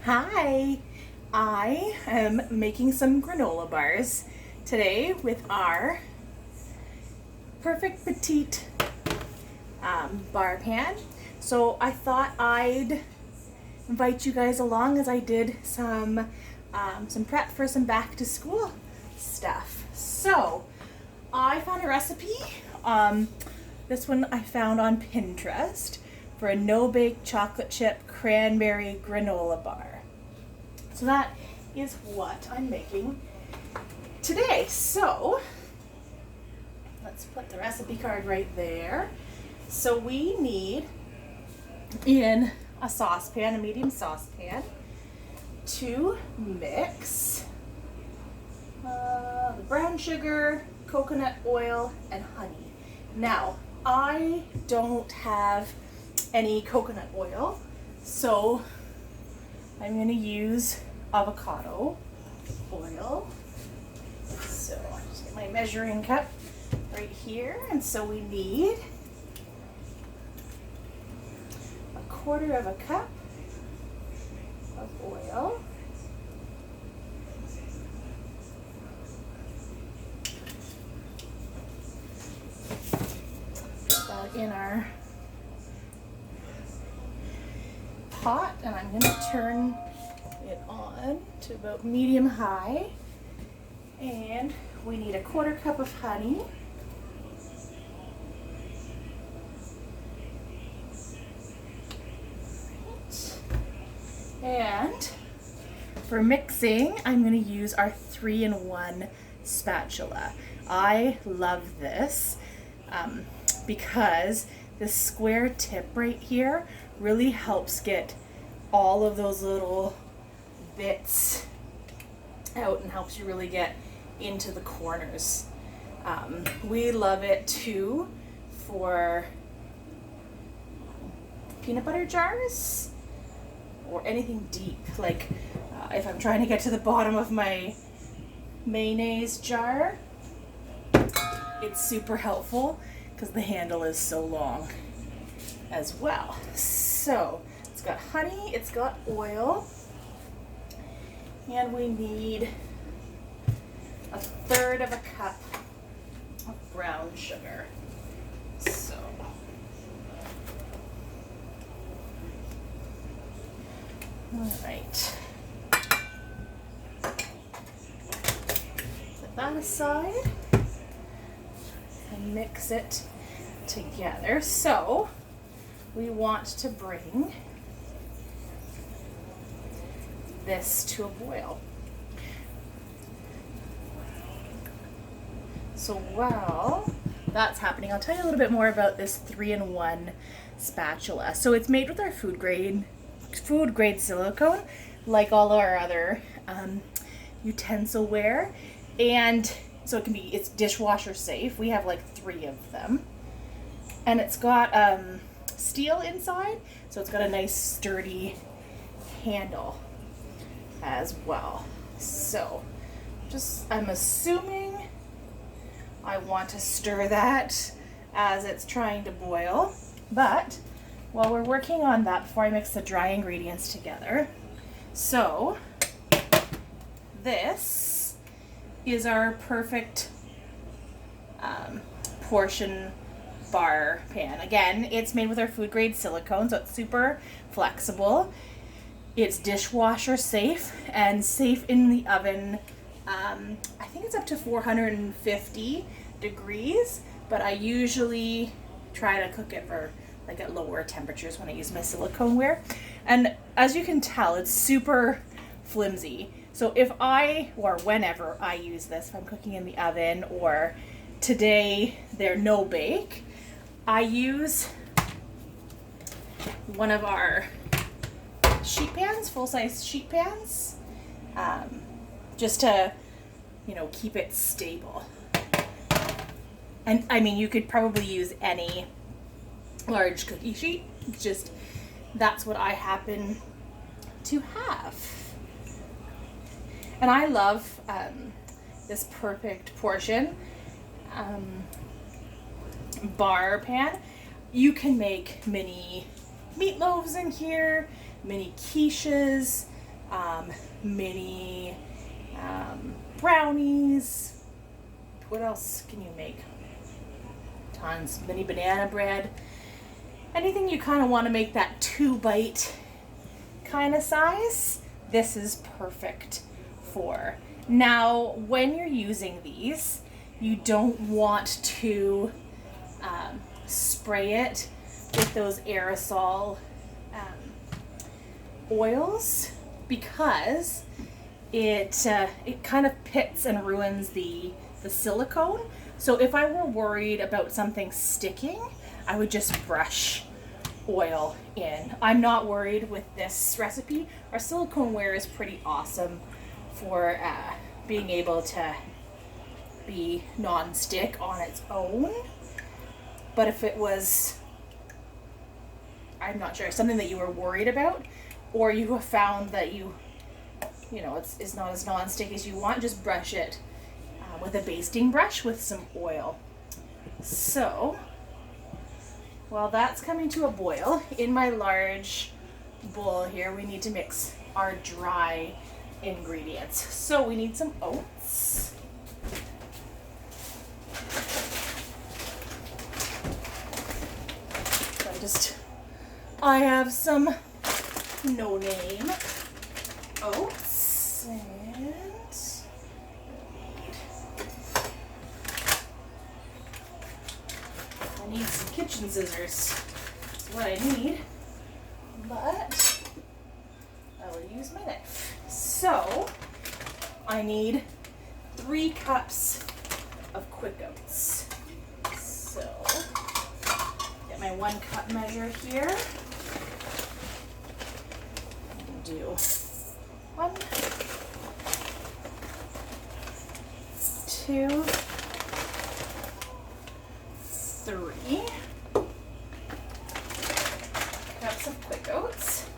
Hi, I am making some granola bars today with our Perfect Petite bar pan. So I thought I'd invite you guys along as I did some prep for some back to school stuff. So I found a recipe. This one I found on Pinterest for a no-bake chocolate chip cranberry granola bar. So that is what I'm making today. So let's put the recipe card right there. So we need, in a saucepan, a medium saucepan, to mix the brown sugar, coconut oil, and honey. Now, I don't have any coconut oil, so I'm going to use avocado oil. So I'll just get my measuring cup right here. And so we need a quarter of a cup of oil. Put that in our pot, and I'm going to turn it on to about medium high, and we need a quarter cup of honey, and for mixing I'm going to use our 3-in-1 spatula. I love this because the square tip right here really helps get all of those little bits out and helps you really get into the corners. We love it too for peanut butter jars or anything deep, like if I'm trying to get to the bottom of my mayonnaise jar, it's super helpful because the handle is so long as well. So it's got honey, it's got oil, and we need a third of a cup of brown sugar. So all right, set that aside and mix it together. So we want to bring this to a boil. So while that's happening, I'll tell you a little bit more about this 3-in-1 spatula. So it's made with our food grade silicone, like all our other utensilware, and so it's dishwasher safe. We have like 3 of them, and it's got steel inside, so it's got a nice sturdy handle as well. So I'm assuming I want to stir that as it's trying to boil, but while we're working on that, before I mix the dry ingredients together, so this is our perfect portion bar pan. Again, it's made with our food grade silicone, so it's super flexible. It's dishwasher safe and safe in the oven. I think it's up to 450 degrees, but I usually try to cook it for like at lower temperatures when I use my silicone ware. And as you can tell, it's super flimsy. So whenever I use this, if I'm cooking in the oven, or today they're no bake, I use one of our sheet pans, full-size sheet pans, just to, keep it stable. And I mean, you could probably use any large cookie sheet, just that's what I happen to have. And I love this perfect portion bar pan. You can make mini meatloaves in here, mini quiches, mini brownies. What else can you make? Tons. Mini banana bread. Anything you kind of want to make that 2-bite kind of size, this is perfect for. Now, when you're using these, you don't want to spray it with those aerosol oils, because it kind of pits and ruins the silicone. So if I were worried about something sticking, I would just brush oil in. I'm not worried with this recipe. Our silicone ware is pretty awesome for being able to be non-stick on its own. But if it was, I'm not sure, something that you were worried about, or you have found that you know, it's not as non-stick as you want, just brush it with a basting brush with some oil. So, while that's coming to a boil, in my large bowl here, we need to mix our dry ingredients. So we need some oats. I have some no name oats, and I need some kitchen scissors. That's what I need, but I will use my knife. So I need 3 cups of quick oats. So get my 1 cup measure here. Do 1, 2, 3 cups of quick oats.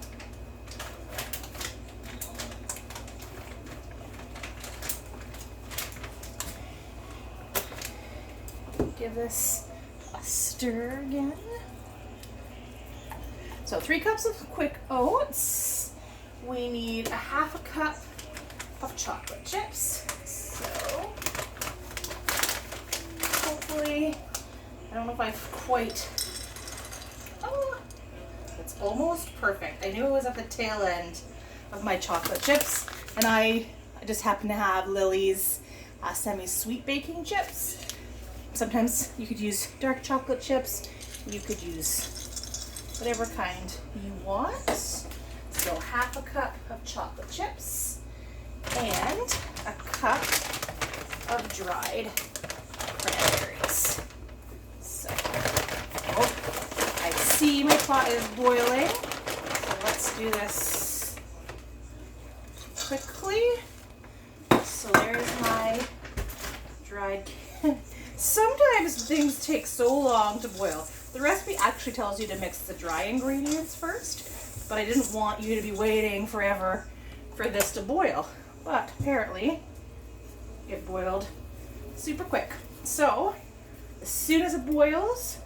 Give this a stir again. So 3 cups of quick oats. We need a 1/2 cup of chocolate chips. So hopefully, I don't know if I've quite, oh, it's almost perfect. I knew it was at the tail end of my chocolate chips, and I just happen to have Lily's semi-sweet baking chips. Sometimes you could use dark chocolate chips. You could use whatever kind you want. So 1/2 cup of chocolate chips and a cup of dried cranberries. So, I see my pot is boiling. So let's do this quickly. So there's my dried. Sometimes things take so long to boil. The recipe actually tells you to mix the dry ingredients first, but I didn't want you to be waiting forever for this to boil. But apparently it boiled super quick. So as soon as it boils,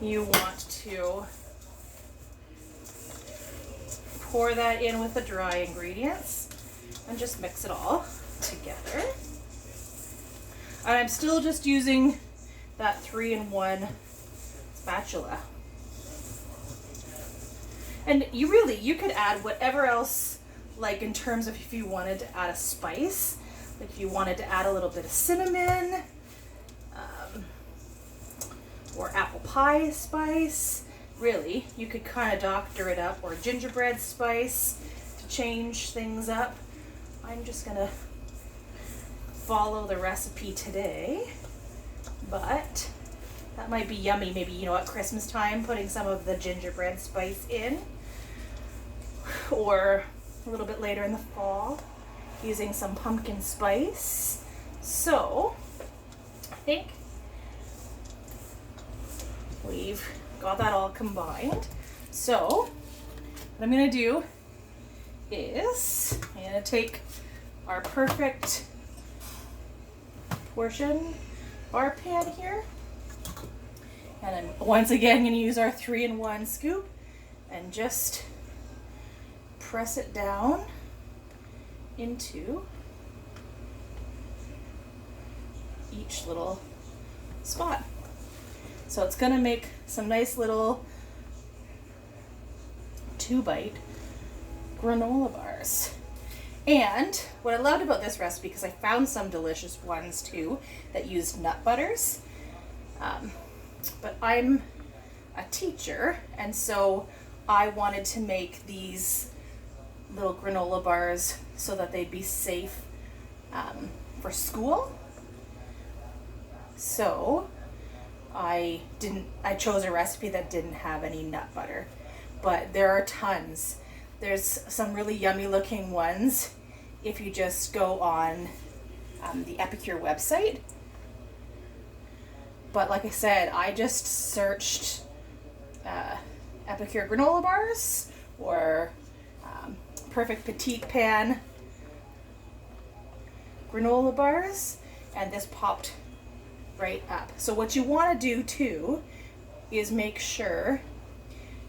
you want to pour that in with the dry ingredients and just mix it all together. And I'm still just using that 3-in-1 spatula. And you could add whatever else, like in terms of if you wanted to add a spice, like if you wanted to add a little bit of cinnamon, or apple pie spice. Really, you could kind of doctor it up, or gingerbread spice to change things up. I'm just gonna follow the recipe today, but that might be yummy. Maybe, you know, at Christmas time, putting some of the gingerbread spice in, or a little bit later in the fall, using some pumpkin spice. So I think we've got that all combined. So what I'm gonna do is I'm gonna take our perfect portion bar pan here, and I'm once again gonna use our 3-in-1 scoop and just press it down into each little spot. So it's gonna make some nice little 2-bite granola bars. And what I loved about this recipe, because I found some delicious ones too that used nut butters, but I'm a teacher, and so I wanted to make these little granola bars so that they'd be safe for school. So I chose a recipe that didn't have any nut butter, but there are tons. There's some really yummy looking ones if you just go on the Epicure website. But like I said, I just searched Epicure granola bars or Perfect Petite Pan granola bars, and this popped right up. So what you want to do too is make sure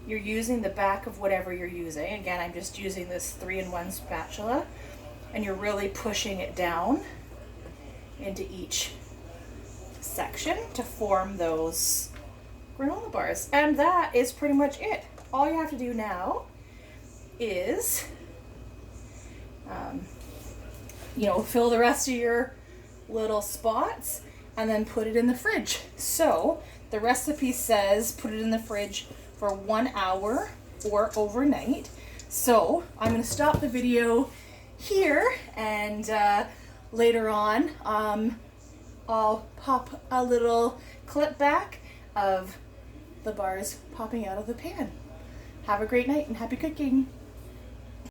you're using the back of whatever you're using. Again, I'm just using this 3-in-1 spatula, and you're really pushing it down into each section to form those granola bars. And that is pretty much it. All you have to do now is fill the rest of your little spots and then put it in the fridge. So the recipe says put it in the fridge for 1 hour or overnight. So I'm going to stop the video here, and later on I'll pop a little clip back of the bars popping out of the pan. Have a great night and happy cooking.